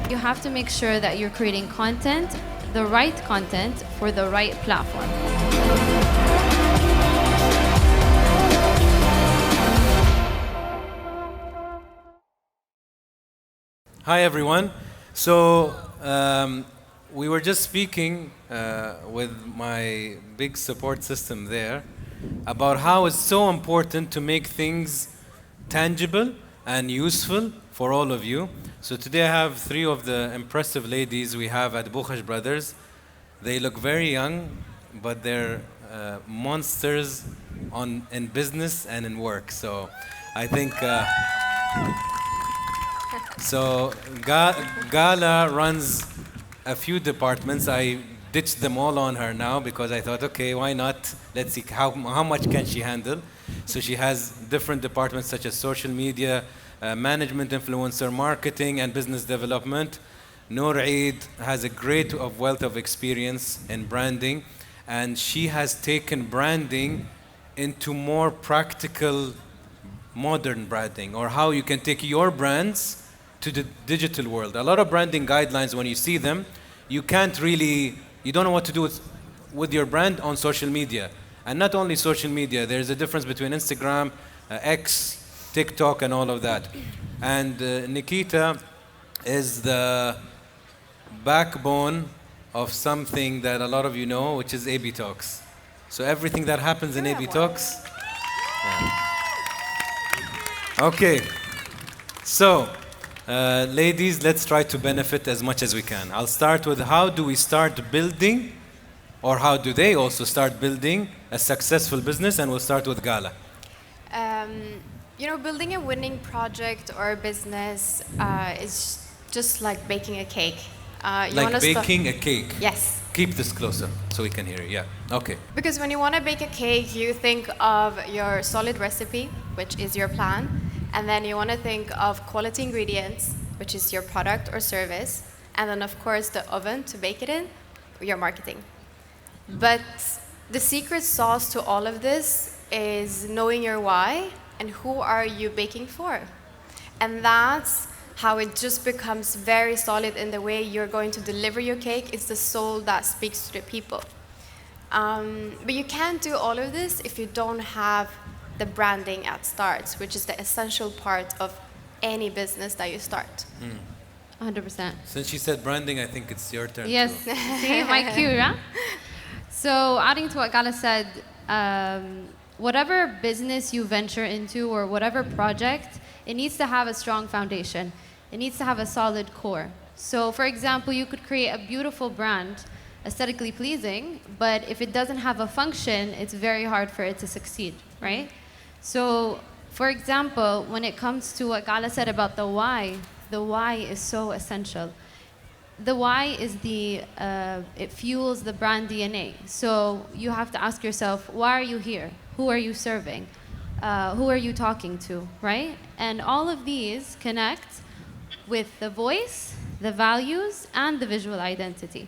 you have to make sure that you're creating content, the right content for the right platform. Hi everyone. So we were just speaking with my big support system there about how it's so important to make things tangible and useful for all of you. So today I have three of the impressive ladies we have at Bukhash Brothers. They look very young, but they're monsters in business and in work. So I think. So Gala runs a few departments. I ditched them all on her now because I thought, okay, why not? Let's see how much can she handle. So she has different departments such as social media, management, influencer marketing, and business development. Noor Eid has a great wealth of experience in branding, and she has taken branding into more practical modern branding, or how you can take your brands to the digital world. A lot of branding guidelines, when you see them, you don't know what to do with your brand on social media. And not only social media, there's a difference between Instagram, X, TikTok, and all of that. And Nikita is the backbone of something that a lot of you know, which is A/B Talks. So everything that happens in A/B Talks. Yeah. Okay, so ladies, let's try to benefit as much as we can. I'll start with how do we start building, or how do they also start building a successful business, and we'll start with Gala. Building a winning project or business is just like baking a cake. Like baking a cake? Yes. Keep this closer so we can hear you. Yeah, okay. Because when you want to bake a cake, you think of your solid recipe, which is your plan, and then you want to think of quality ingredients, which is your product or service, and then of course the oven to bake it in, your marketing. But the secret sauce to all of this is knowing your why and who are you baking for. And that's how it just becomes very solid in the way you're going to deliver your cake. It's the soul that speaks to the people. But you can't do all of this if you don't have the branding at start, which is the essential part of any business that you start. 100%. Since she said branding, I think it's your turn. Yes, see, my cue, huh? So adding to what Gala said, whatever business you venture into or whatever project, it needs to have a strong foundation. It needs to have a solid core. So for example, you could create a beautiful brand, aesthetically pleasing, but if it doesn't have a function, it's very hard for it to succeed, right? So for example, when it comes to what Gala said about the why is so essential. The why is it fuels the brand DNA. So you have to ask yourself, why are you here? Who are you serving? Who are you talking to, right? And all of these connect with the voice, the values, and the visual identity.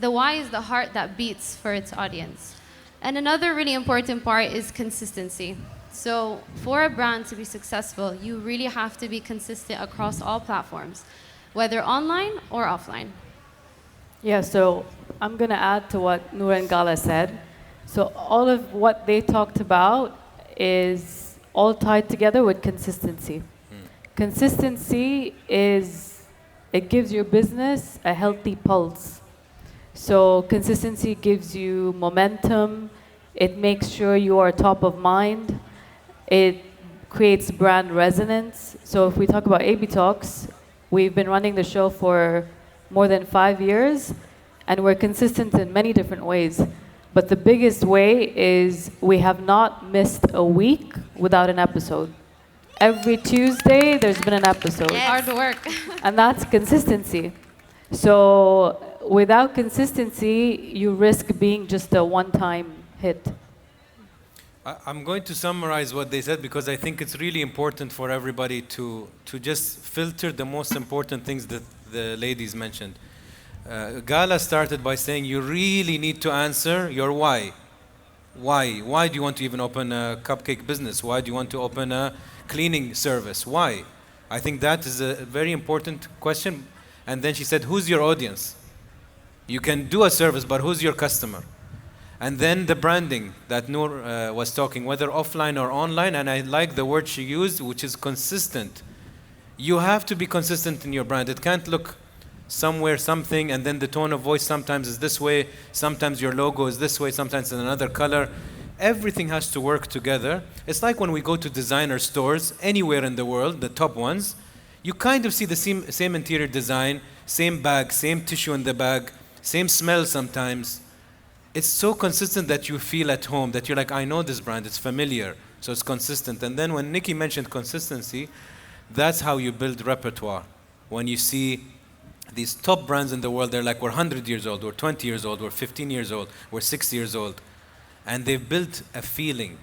The why is the heart that beats for its audience. And another really important part is consistency. So for a brand to be successful, you really have to be consistent across all platforms, whether online or offline. Yeah, so I'm going to add to what Noor and Gala said. So all of what they talked about is all tied together with consistency. Consistency it gives your business a healthy pulse. So consistency gives you momentum. It makes sure you are top of mind. It creates brand resonance. So if we talk about A/B Talks, we've been running the show for more than 5 years, and we're consistent in many different ways. But the biggest way is we have not missed a week without an episode. Every Tuesday, there's been an episode. Yes. Hard work. And that's consistency. So without consistency, you risk being just a one-time hit. I'm going to summarize what they said because I think it's really important for everybody to just filter the most important things that the ladies mentioned. Gala started by saying you really need to answer your why. Why? Why do you want to even open a cupcake business? Why do you want to open a cleaning service? Why? I think that is a very important question. And then she said, who's your audience? You can do a service, but who's your customer? And then the branding that Noor was talking, whether offline or online, and I like the word she used, which is consistent. You have to be consistent in your brand. It can't look somewhere something, and then the tone of voice sometimes is this way, sometimes your logo is this way, sometimes in another color. Everything has to work together. It's like when we go to designer stores anywhere in the world, the top ones, you kind of see the same interior design, same bag, same tissue in the bag, same smell sometimes. It's so consistent that you feel at home, that you're like, I know this brand, it's familiar, so it's consistent. And then when Nikki mentioned consistency, that's how you build repertoire. When you see these top brands in the world, they're like, we're 100 years old, we're 20 years old, we're 15 years old, we're 6 years old. And they've built a feeling.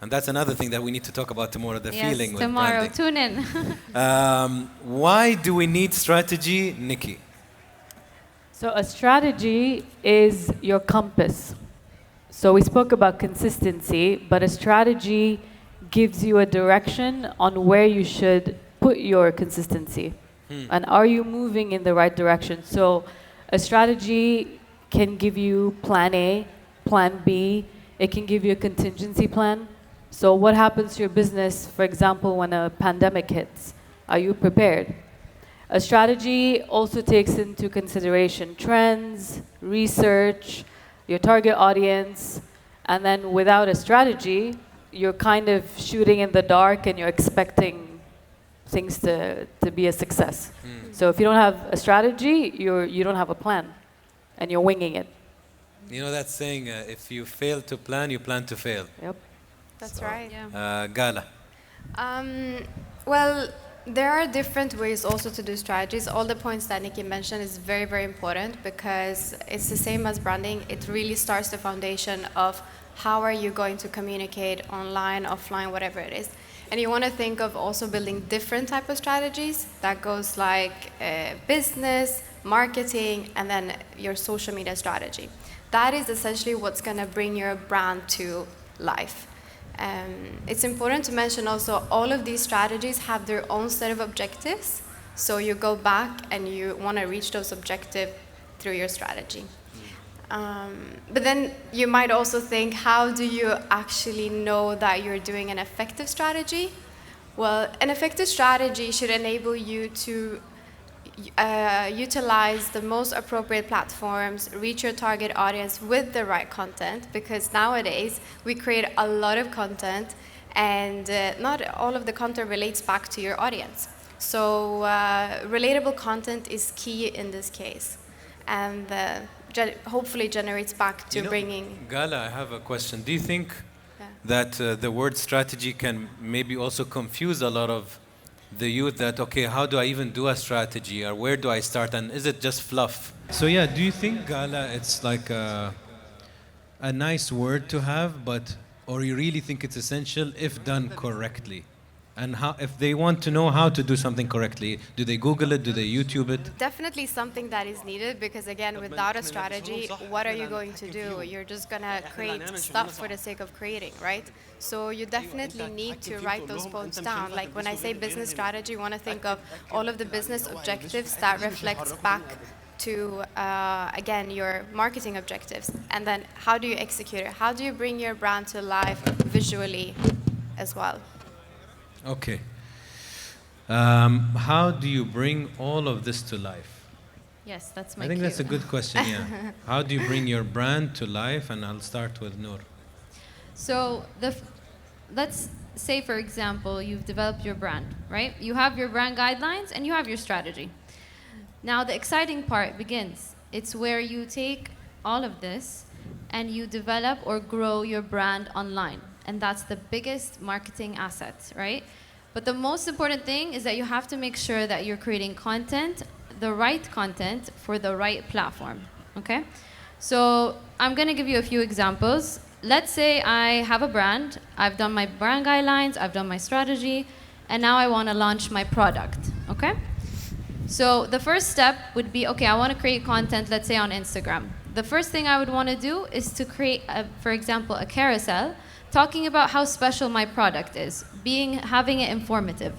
And that's another thing that we need to talk about tomorrow, the feeling with tomorrow. branding. Tune in. Why do we need strategy, Nikki? So a strategy is your compass. So we spoke about consistency, but a strategy gives you a direction on where you should put your consistency. And are you moving in the right direction? So a strategy can give you plan A, plan B. It can give you a contingency plan. So what happens to your business, for example, when a pandemic hits? Are you prepared? A strategy also takes into consideration trends, research, your target audience, and then without a strategy, you're kind of shooting in the dark and you're expecting things to be a success. So if you don't have a strategy, you don't have a plan, and you're winging it. You know that saying, if you fail to plan, you plan to fail. Yep. That's right. Gala. Well, there are different ways also to do strategies. All the points that Nikki mentioned is very, very important because it's the same as branding. It really starts the foundation of how are you going to communicate online, offline, whatever it is. And you want to think of also building different type of strategies. That goes like business, marketing, and then your social media strategy. That is essentially what's going to bring your brand to life. It's important to mention also all of these strategies have their own set of objectives. So you go back and you want to reach those objectives through your strategy. But then you might also think, how do you actually know that you're doing an effective strategy? Well, an effective strategy should enable you to utilize the most appropriate platforms, reach your target audience with the right content, because nowadays we create a lot of content and not all of the content relates back to your audience. So relatable content is key in this case, and hopefully generates back to bringing... Gala, I have a question. Do you think that the word strategy can maybe also confuse a lot of the youth that, okay, how do I even do a strategy, or where do I start, and is it just fluff? So yeah, do you think, Gala, it's like a nice word to have, or you really think it's essential if done correctly? And how, if they want to know how to do something correctly, do they Google it, do they YouTube it? Definitely something that is needed, because again, without a strategy, what are you going to do? You're just going to create stuff for the sake of creating, right? So you definitely need to write those points down. Like when I say business strategy, you want to think of all of the business objectives that reflects back to, again, your marketing objectives. And then how do you execute it? How do you bring your brand to life visually as well? Okay. How do you bring all of this to life? Yes, that's my I think cue. that's a good question, yeah. How do you bring your brand to life? And I'll start with Noor. So let's say, for example, you've developed your brand, right? You have your brand guidelines and you have your strategy. Now the exciting part begins. It's where you take all of this and you develop or grow your brand online. And that's the biggest marketing asset, right? But the most important thing is that you have to make sure that you're creating content, the right content for the right platform, okay? So I'm gonna give you a few examples. Let's say I have a brand, I've done my brand guidelines, I've done my strategy, and now I wanna launch my product, okay? So the first step would be, okay, I wanna create content, let's say on Instagram. The first thing I would wanna do is to create, for example, a carousel talking about how special my product is, having it informative.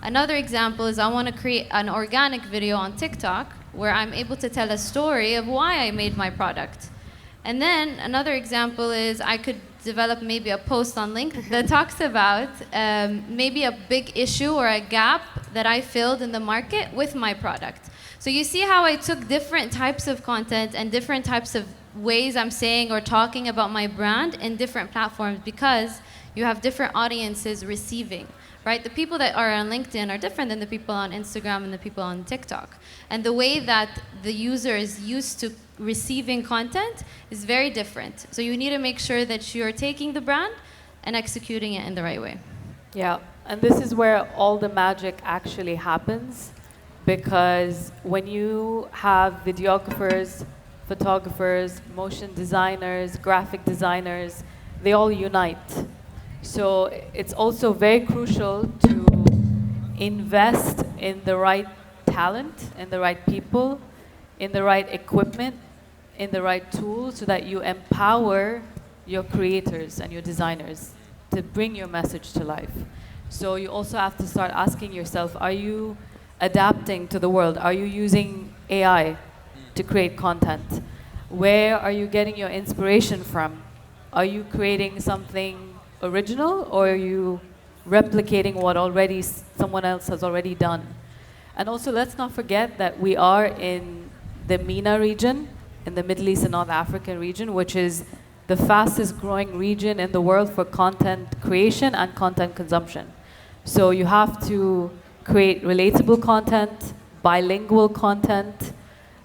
Another example is I want to create an organic video on TikTok where I'm able to tell a story of why I made my product. And then another example is I could develop maybe a post on LinkedIn that talks about maybe a big issue or a gap that I filled in the market with my product. So you see how I took different types of content and different types of ways I'm saying or talking about my brand in different platforms because you have different audiences receiving. Right? The people that are on LinkedIn are different than the people on Instagram and the people on TikTok. And the way that the user is used to receiving content is very different. So you need to make sure that you're taking the brand and executing it in the right way. Yeah, and this is where all the magic actually happens, because when you have videographers, photographers, motion designers, graphic designers, they all unite. So it's also very crucial to invest in the right talent, in the right people, in the right equipment, in the right tools, so that you empower your creators and your designers to bring your message to life. So you also have to start asking yourself, are you adapting to the world? Are you using AI to create content? Where are you getting your inspiration from? Are you creating something original, or are you replicating what already someone else has already done? And also, let's not forget that we are in the MENA region, in the Middle East and North African region, which is the fastest growing region in the world for content creation and content consumption. So you have to create relatable content, bilingual content,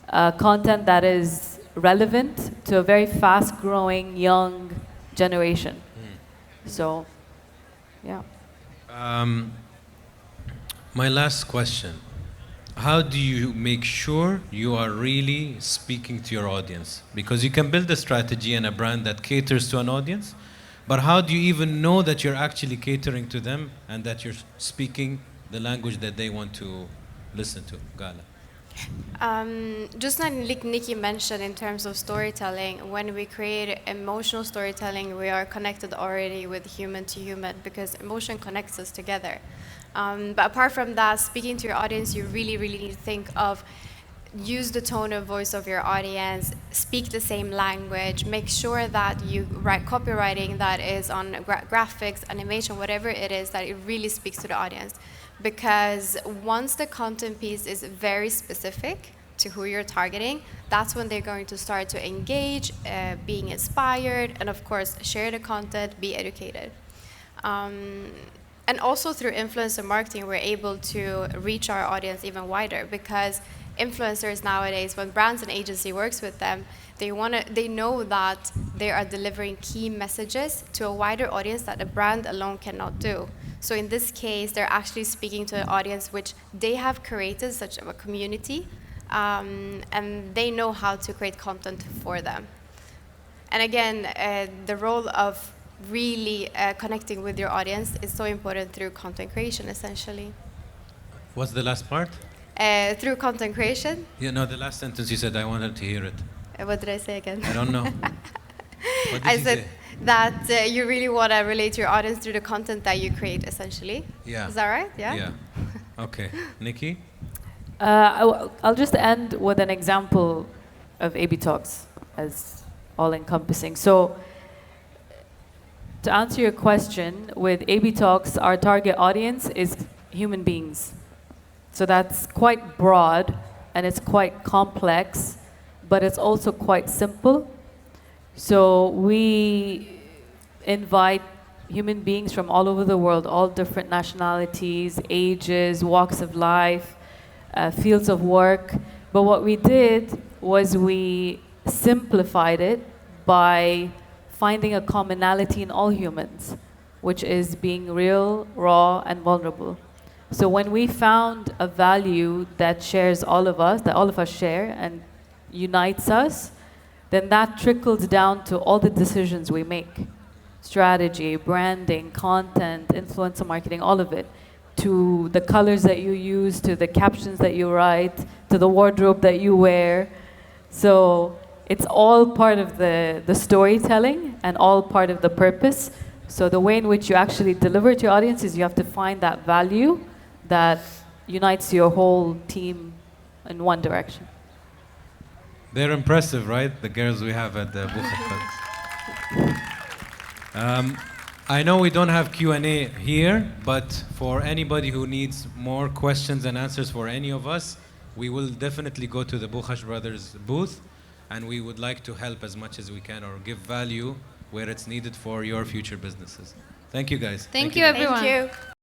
content that is relevant to a very fast growing young generation. So, yeah. My last question. How do you make sure you are really speaking to your audience? Because you can build a strategy and a brand that caters to an audience, but how do you even know that you're actually catering to them and that you're speaking the language that they want to listen to? Gala. Just like Nikki mentioned in terms of storytelling, when we create emotional storytelling, we are connected already with human to human because emotion connects us together. But apart from that, speaking to your audience, you really, really need to think of use the tone of voice of your audience, speak the same language, make sure that you write copywriting that is on graphics, animation, whatever it is, that it really speaks to the audience. Because once the content piece is very specific to who you're targeting, that's when they're going to start to engage, being inspired, and of course, share the content, be educated. And also through influencer marketing, we're able to reach our audience even wider because influencers nowadays, when brands and agency works with them, they know that they are delivering key messages to a wider audience that a brand alone cannot do. So in this case, they're actually speaking to an audience which they have created such a community, and they know how to create content for them. And again, the role of really connecting with your audience is so important through content creation, essentially. What's the last part? Through content creation. Yeah, no, the last sentence you said, I wanted to hear it. What did I say again? I don't know. What did I you said say? that you really want to relate to your audience through the content that you create, essentially. Yeah. Is that right? Yeah? Yeah. Okay. Nikki? I'll just end with an example of A/B talks as all-encompassing. So, to answer your question, with A/B talks, our target audience is human beings. So that's quite broad and it's quite complex, but it's also quite simple. So we invite human beings from all over the world, all different nationalities, ages, walks of life, fields of work. But what we did was we simplified it by finding a commonality in all humans, which is being real, raw, and vulnerable. So when we found a value that shares all of us, that all of us share and unites us, then that trickles down to all the decisions we make. Strategy, branding, content, influencer marketing, all of it. To the colors that you use, to the captions that you write, to the wardrobe that you wear. So it's all part of the storytelling and all part of the purpose. So the way in which you actually deliver to your audience is you have to find that value, that unites your whole team in one direction. They're impressive, right? The girls we have at the Bukhari. I know we don't have Q&A here, but for anybody who needs more questions and answers for any of us, we will definitely go to the Bukhash Brothers booth, and we would like to help as much as we can or give value where it's needed for your future businesses. Thank you, guys. Thank you, everyone. Thank you.